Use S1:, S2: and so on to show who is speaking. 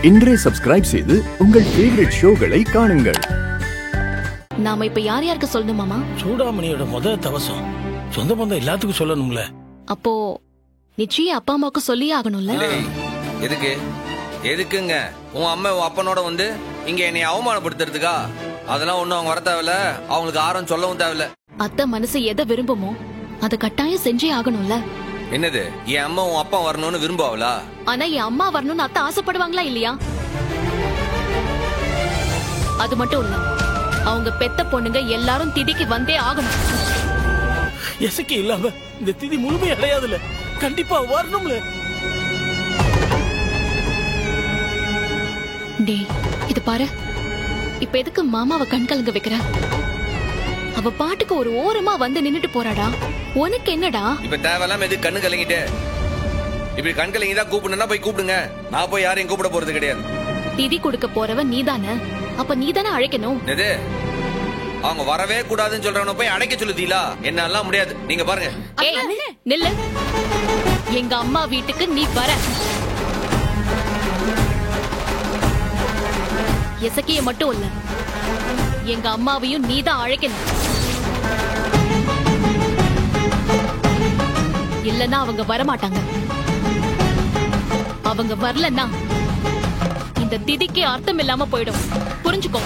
S1: இன்றே சப்ஸ்கிரைப் செய்து உங்கள் ஃபேவரட் ஷோகளை காணுங்கள்.
S2: நாம இப்ப யார் யாருக்கு சொல்லணும் மாமா?
S3: சூடாமணியோட முதல் தவசம் சொந்த பந்தம் எல்லாத்துக்கும் சொல்லணும்ல.
S2: அப்போ நிச்சயம் அப்பா அம்மாவுக்கு சொல்லியே ஆகணும்ல.
S4: எதுக்கு எதுக்குங்க உன் அம்மா உன் அப்பனோட வந்து இங்க என்னை அவமானப்படுத்துறதுக்கா? அதெல்லாம் ஒண்ணும் அவங்க வர தேவையில்ல, அவங்களுக்கு ஆரம் சொல்லவும் தேவையில்ல.
S2: அத்தை மனசு எதை விரும்புமோ அதை கட்டாயம் செஞ்சே ஆகணும்ல.
S4: என்னது என் அம்மா உன் அப்பா வரணும்னு விரும்புவாங்களா?
S2: ஆனா என் அம்மா வரணும்னு அத்தை ஆசைப்படுவாங்களா இல்லையா? அது மட்டும் இல்ல, அவங்க பெத்த பொண்ணுங்க எல்லாரும் திதிக்கு வந்தே ஆகணும்.
S3: எசக்கி இல்லாம இந்த திதி முழுமை அடையாதுல, கண்டிப்பா வரணும்ல.
S2: டேய் இது பாரு, இப்ப எதுக்கு மாமாவை கண் கலங்க வைக்கிற? அவ பாட்டுக்கு ஒரு ஓரமா வந்து நின்னுட்டு போறாடா. உனக்கு என்னடா
S4: இப்ப தேவையில்லாம எதுக்கு கண்ணு கலங்கிட்டு? இப்படி கண் கலங்கிதான் கூப்பிடுனா போய் கூப்பிடுங்க. நான் போய் யாரையும் கூப்பிட போறது கிடையாது.
S2: திதி கொடுக்க போறவன் நீதானே, அப்ப நீதானே அழைக்கணும்.
S4: எது அவங்க வரவே கூடாதுன்னு சொல்றவன போய் அடைக்க சொல்லுதீங்களா? என்னால முடியாது, நீங்க பாருங்க.
S2: ஏய் நில்லு, எங்க அம்மா வீட்டுக்கு நீ வர. எசக்கிய மட்டும் இல்ல, எங்க அம்மாவையும் நீதான் அழைக்கணும். இல்லன்னா அவங்க வரமாட்டாங்க. அவங்க வரலன்னா இந்த திதிக்கு அர்த்தம் இல்லாம போயிடும். புரிஞ்சுக்கோ.